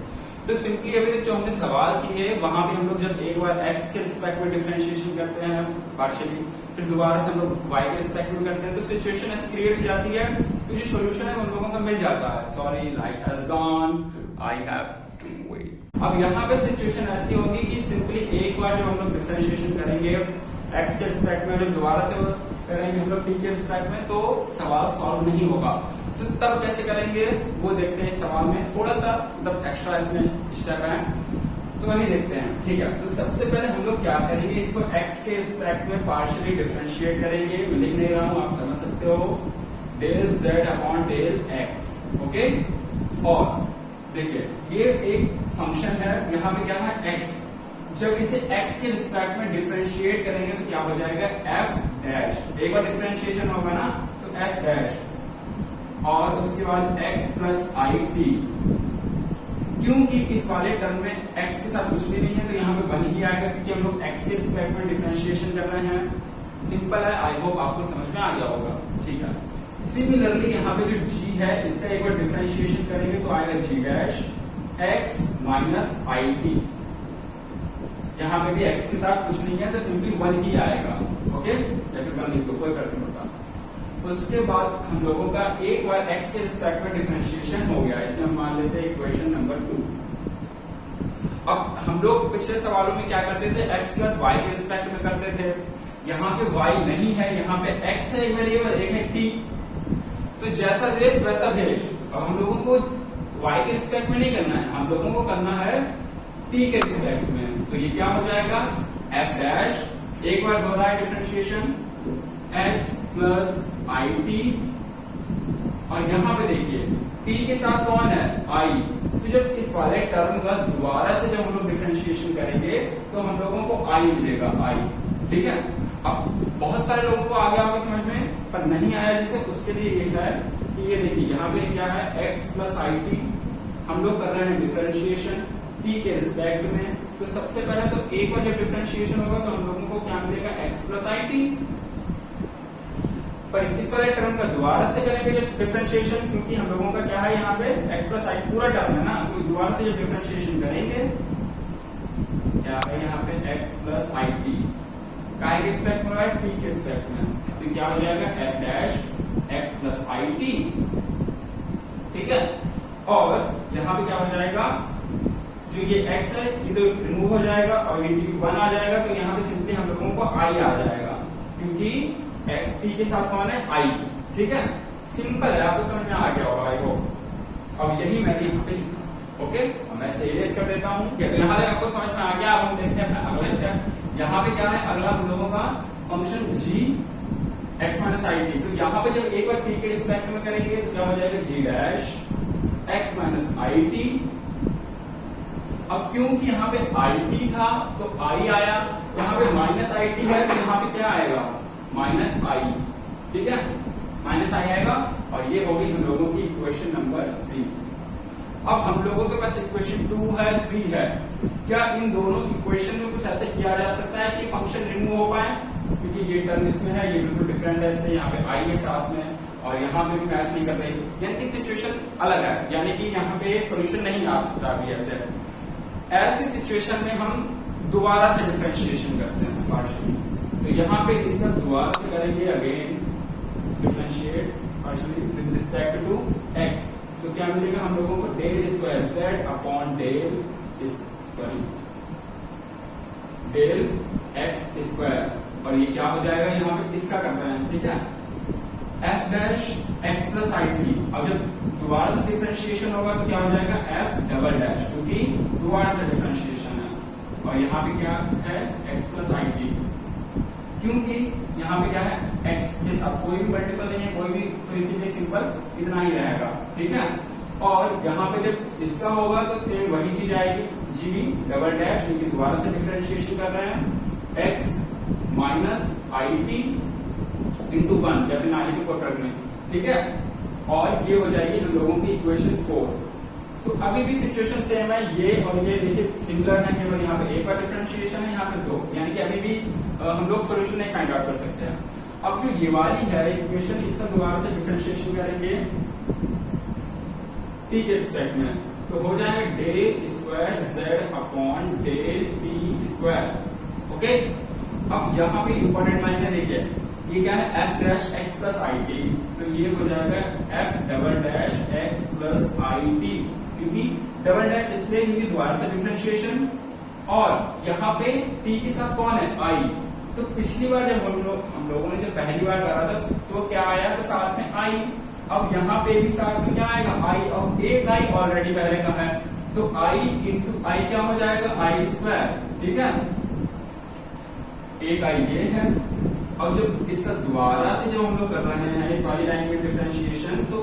तो सिंपली अभी तक जो हमने सवाल किए वहां भी हम लोग जब एक बार x के रिस्पेक्ट में डिफरेंशिएशन करते हैं पार्शियली, फिर दोबारा से हम लोग y के रिस्पेक्ट में करते हैं, तो सिचुएशन ऐसी क्रिएट हो जाती है, तो जो सोल्यूशन है उन लोगों का मिल जाता है। Sorry, light has gone, I have to wait. अब यहाँ पे सिचुएशन ऐसी होगी कि सिंपली एक बार जब हम लोग डिफरेंशिएशन करेंगे x के रिस्पेक्ट में, जब दोबारा से करेंगे हम लोग t के रिस्पेक्ट में, तो सवाल सॉल्व नहीं होगा। तो तब कैसे करेंगे वो देखते हैं। सवाल में थोड़ा सा मतलब एक्स्ट्रा इसमें स्टेप है, तो वही देखते हैं, ठीक है। तो सबसे पहले हम लोग क्या करेंगे, इसको x के रिस्पेक्ट में पार्शियली डिफरेंशिएट करेंगे। मैं लिख नहीं रहा हूं, आप समझ सकते हो, del z upon del x, okay. और देखिए ये एक फंक्शन है, यहाँ पे क्या है x, जब इसे x के रिस्पेक्ट में डिफरेंशिएट करेंगे तो क्या हो जाएगा f डैश, एक बार डिफरेंशिएशन होगा ना तो f डैश, और उसके बाद x प्लस i t। क्योंकि इस वाले टर्म में x के साथ कुछ भी नहीं है तो यहाँ पे बन ही आएगा, क्योंकि हम लोग x के रिस्पेक्ट में डिफरेंशिएशन कर रहे हैं। सिंपल है, आई होप आपको समझ में आ गया होगा, ठीक है। सिमिलरली यहाँ पे जो g है इसका एक बार डिफरेंशिएशन करेंगे तो आएगा g dash x minus i t। यहाँ पे भी x के साथ कुछ नहीं है तो सिंपली 1 ही आएगा, ओके, या फिर 1 लिख दो, कोई फर्क नहीं पड़ता। उसके बाद हम लोगों का एक बार x के रिस्पेक्ट में डिफरेंशिएशन हो गया, इसे हम मान लेते हैं इक्वेशन नंबर 2। अब हम लोग पिछले सवालों में क्या करते थे, x के बाद y के रिस्पेक्ट में करते थे। यहाँ पे y नहीं है, यहाँ पे x है वेरिएबल, एक है t। तो जैसा देश वैसा भेज। अब हम लोगों को y के रिस्पेक्ट में नहीं करना है, हम लोगों को करना है t के रिस्पेक्ट में। तो ये क्या हो जाएगा f डैश, एक बार हो रहा है differentiation, x plus i t, और यहाँ पे देखिए t के साथ कौन है i। तो जब इस वाले टर्म का दोबारा से जब हम लोग डिफरेंशिएशन करेंगे तो हम लोगों को i मिलेगा, i, ठीक है। अब बहुत सारे लोगों को आ गया होगा समझ में, पर नहीं आया जैसे, उसके लिए ये है कि ये देखिए यहाँ पे क्या है x प्लस i t, हम लोग कर रहे हैं डिफरेंशिएशन t के रिस्पेक्ट में, तो तो सबसे पहले तो एक बार जब डिफरेंशिएशन होगा तो हम लोगों को क्या मिलेगा, x प्लस आई टी। पर इस वाले टर्म का दोबारा से करेंगे जब डिफरेंशिएशन, क्योंकि हम लोगों का क्या है यहाँ पे x प्लस आई पूरा टर्म है ना, तो दोबारा से जब डिफरेंशिएशन करेंगे क्या है यहाँ पे x प्लस आई टी काय के रिस्पेक्ट में है, t के रिस्पेक्ट में, तो क्या हो जाएगा f dash x plus I T. ठीक है, और यहाँ पे क्या हो जाएगा, जो ये x है ये तो रिमूव हो जाएगा और ये t 1 आ जाएगा, तो यहाँ पे सिंपली हम लोगों को i आ जाएगा, क्योंकि t के साथ कौन है i। ठीक है, सिंपल है, आपको समझ में आ गया होगा आई होप। अब यही मैंने यहाँ पे लिखा, ओके, अब मैं इसे इरेज कर देता हूँ। यहाँ तक आपको समझ में आ गया। अब हम देखते हैं अपना अगला स्टेप। यहाँ पे क्या है, अगला हम लोगों का function g x minus i T. तो यहाँ पे जब एक बार t के रिस्पेक्ट में करेंगे तो क्या हो जाएगा, g dash x minus i T. अब क्योंकि यहाँ पे आई टी था तो i आया, यहाँ पे माइनस आई टी है तो यहाँ पे क्या आएगा, माइनस आई। ठीक है, माइनस आई आएगा, और ये होगी हम लोगों की इक्वेशन नंबर 3। अब हम लोगों के पास इक्वेशन 2 है, 3 है। क्या इन दोनों इक्वेशन में कुछ ऐसे किया जा सकता है कि फंक्शन रिमूव हो पाए, क्योंकि ये टर्म इसमें है, ये बिल्कुल डिफरेंट है, इसमें यहाँ पे आई है साथ में, और यहाँ पे भी मैच नहीं कर रही, यानी कि सिचुएशन अलग है, यानी कि यहाँ पे सोल्यूशन नहीं आ सकता अभी ऐसे। ऐसी सिचुएशन में हम दोबारा से डिफरेंशिएशन करते हैं पार्शियली। तो यहाँ पे इसका दोबारा से करेंगे, again differentiate partially with respect to x। तो क्या मिलेगा हम लोगों को, del square z upon del x square, और ये क्या हो जाएगा, यहाँ पे इसका करते हैं। ठीक है, f dash x plus I T. अब जब दोबारा से डिफरेंशिएशन होगा तो क्या हो जाएगा, f डबल डैश, क्योंकि दोबारा से डिफरेंशिएशन है, और यहाँ पे क्या है, x प्लस आई टी, क्योंकि यहाँ पे क्या है, x के साथ कोई भी मल्टीपल नहीं है, कोई भी, तो इसीलिए सिंपल इतना ही रहेगा। ठीक है, और यहाँ पे जब इसका होगा तो सेम वही चीज आएगी, g डबल डैश, क्योंकि दोबारा से डिफरेंशिएशन कर रहे हैं, x minus i T into 1, या फिर ना ही कोई फर्क नहीं। ठीक है, और ये हो जाएगी हम लोगों की इक्वेशन 4। तो अभी भी सिचुएशन सेम है, ये और ये देखिए सिमिलर है, केवल यहाँ पे एक बार डिफरेंशिएशन है, यहाँ पे 2, यानी कि अभी भी हम लोग सोल्यूशन नहीं फाइंड आउट कर सकते हैं। अब जो ये वाली है इक्वेशन, इसका दोबारा से डिफरेंशिएशन करेंगे t के रिस्पेक्ट में, तो हो जाएगा del square z upon del t square. Okay, अब यहाँ पे इंपॉर्टेंट लाइन है, देखिए ये क्या है, f dash x plus I T, तो ये हो जाएगा f double dash x plus I T, क्योंकि डबल डैश इसलिए क्योंकि दोबारा से डिफरेंशिएशन, और यहाँ पे t के साथ कौन है, i। तो पिछली बार जब हम लोगों ने जब पहली बार करा था तो क्या आया, तो साथ में i। अब यहाँ पे भी साथ में क्या आएगा, i, और एक i ऑलरेडी पहले का है, तो i इंटू i क्या हो जाएगा, i स्क्वायर। ठीक है, एक i ये है, और जब इसका दोबारा से जब हम लोग कर रहे हैं इस वाली लाइन में डिफरेंशिएशन, तो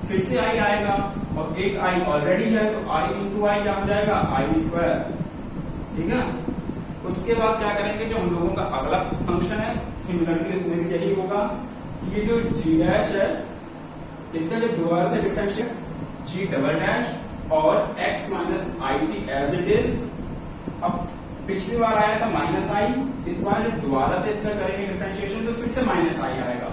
फिर से i आएगा, और एक i ऑलरेडी है, तो i इंटू i क्या हो जाएगा, i स्क्वायर। ठीक है, उसके बाद क्या करेंगे, जो हम लोगों का अगला फंक्शन है, सिमिलरली इसमें भी यही होगा, ये जो g डैश है, इसका जब दोबारा से डिफरेंशिएट, g डबल डैश और x minus i t as it is. अब पिछली बार आया था माइनस आई, इस बार जब दोबारा से इसका करेंगे डिफरेंशिएशन तो फिर से माइनस आई आएगा,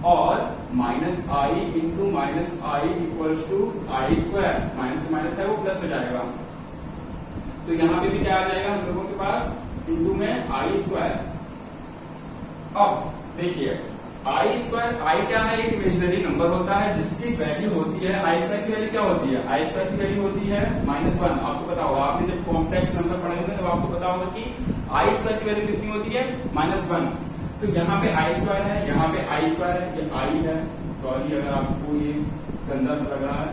और minus i into minus i equals to i square, minus से माइनस है वो प्लस हो जाएगा, तो यहाँ पे भी क्या आ जाएगा हम लोगों के पास, इंटू में आई स्क्वायर। अब देखिए आई स्क्वायर, आई क्या है, एक इमेजिनरी नंबर होता है जिसकी वैल्यू होती है, आई स्क्वायर की वैल्यू क्या होती है, आई स्क्वायर की वैल्यू होती है -1। आपको पता होगा, आपने जब कॉम्प्लेक्स नंबर पढ़े थे तब आपको पता होगा कि आई स्क्वायर की वैल्यू कितनी होती है, -1। तो यहाँ पे आई स्क्वायर है, यहाँ पे आई स्क्वायर है, ये आई है, सॉरी अगर आपको ये गंदा सा लग रहा है।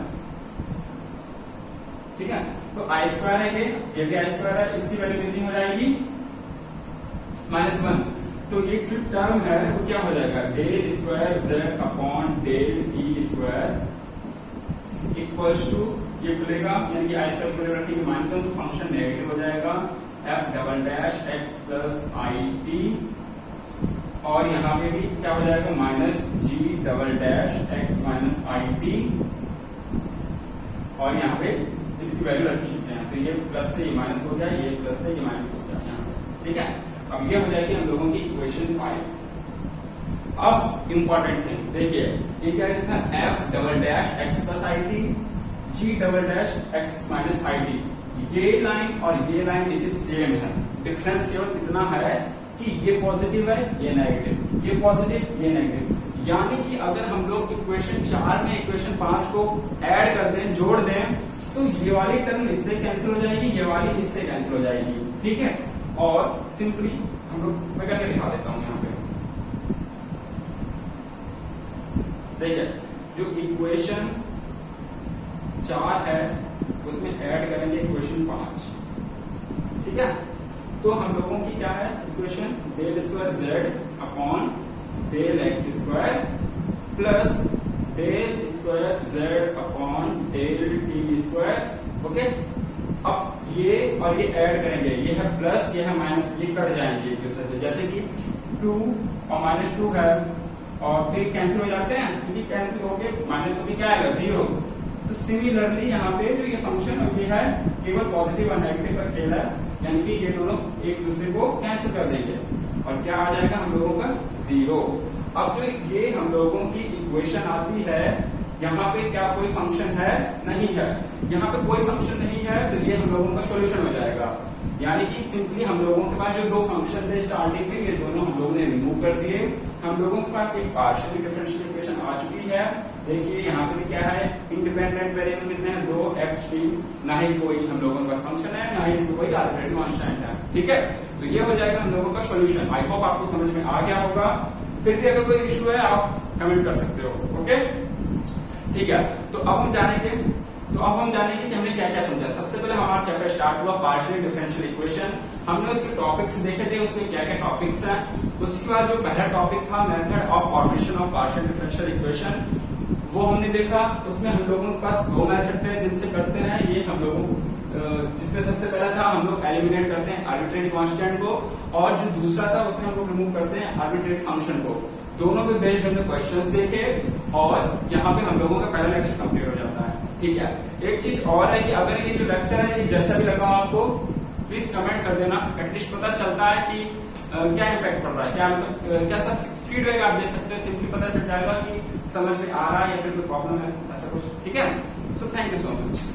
ठीक है, तो आई स्क्वायर है, ये भी आई स्क्वायर है, इसकी वैल्यू कितनी हो जाएगी, -1। तो ये जो टर्म है वो क्या हो जाएगा, del square z upon del t square equals to, ये खुलेगा यानी कि आई स्क्वायर को रखेंगे -1, तो फंक्शन नेगेटिव हो जाएगा, f double dash x plus I T, और यहाँ पे भी क्या हो जाएगा, minus g double dash x minus i T, और यहाँ पे इसकी वैल्यू रख चुके हैं, तो ये प्लस से ये माइनस हो गया, ये प्लस से ये माइनस हो गया यहाँ पे, ठीक है। अब ये हो जाएगी हम लोगों की इक्वेशन 5। अब इंपॉर्टेंट थिंग देखिए, ये क्या लिखा है, F double dash x plus I T G double dash x minus i T. ये लाइन और ये लाइन देखिए सेम है, डिफरेंस केवल इतना है कि ये पॉजिटिव है, ये नेगेटिव, ये पॉजिटिव, ये नेगेटिव। यानी कि अगर हम लोग इक्वेशन 4 में इक्वेशन 5 को ऐड कर दें, जोड़ दें, तो ये वाली टर्म इससे कैंसिल हो जाएगी, ये वाली इससे कैंसिल हो जाएगी, ठीक है। और सिंपली हम लोग मैं करके दिखा देता हूं यहाँ पे, देखिए जो इक्वेशन 4 है उसमें ऐड करेंगे इक्वेशन 5, ठीक है। तो हम लोगों की क्या है equation, del square z upon del x square plus del square z upon del t square, okay. अब ये और ये ऐड करेंगे, ये है प्लस, ये है माइनस, ये कट जाएंगे एक दूसरे से, जैसे कि 2 और -2 है और फिर कैंसिल हो जाते हैं, क्योंकि कैंसिल हो गए माइनस होगी क्या आएगा 0। तो सिमिलरली यहाँ पे जो ये फंक्शन ये है केवल पॉजिटिव और नेगेटिव का खेल है, यानी कि ये दोनों एक दूसरे को कैंसिल कर देंगे और क्या आ जाएगा हम लोगों का 0। अब जो ये हम लोगों की इक्वेशन आती है, यहाँ पे क्या कोई फंक्शन है, नहीं है, यहाँ पे कोई फंक्शन नहीं है, तो ये हम लोगों का सॉल्यूशन हो जाएगा। यानी कि सिंपली हम लोगों के पास जो दो फंक्शन थे स्टार्टिंग में, ये दोनों हम लोगों ने रिमूव कर दिए। हम लोगों के पास एक पार्शियल डिफरेंशियल इक्वेशन आ चुकी है। देखिए यहाँ पे क्या है, इंडिपेंडेंट वेरिएबल कितने हैं, 2 x t, ना ही कोई हम लोगों का फंक्शन है, ना ही इसमें कोई आर्बिट्रेरी कांस्टेंट है, ठीक है। तो ये हो जाएगा हम लोगों का सॉल्यूशन। आई होप आपको समझ में आ गया होगा। फिर भी अगर कोई इश्यू है आप कमेंट कर सकते हो, ओके, ठीक है। तो अब हम जानेंगे कि हमने क्या क्या समझा। सबसे पहले हमारा चैप्टर स्टार्ट हुआ पार्शियल डिफरेंशियल इक्वेशन। हमने उसके टॉपिक्स देखे थे, उसमें क्या क्या टॉपिक्स हैं। उसके बाद जो पहला टॉपिक था method of formation of partial differential equation, वो हमने देखा। उसमें हम लोगों के पास 2 मेथड थे जिनसे करते हैं। ये हम लोगों जिसमें सबसे पहला था हम लोग एलिमिनेट करते हैं आर्बिट्रेरी कांस्टेंट को, और जो दूसरा था उसमें हम लोग रिमूव करते हैं आर्बिट्रेरी फंक्शन को। दोनों पे बेस्ड हमने क्वेश्चंस देखे और यहाँ पे हम लोगों का पहला लेक्चर कंप्लीट हो जाता है, ठीक है। एक चीज और है कि अगर ये जो लेक्चर है जैसा भी लगा आपको प्लीज कमेंट कर देना, एटलीस्ट पता चलता है कि क्या इम्पैक्ट पड़ रहा है, क्या मतलब कैसा फीडबैक आप दे सकते हो। सिंपली पता चल जाएगा कि समझ में आ रहा है या फिर कोई प्रॉब्लम है, ऐसा कुछ, ठीक है। So thank you so much.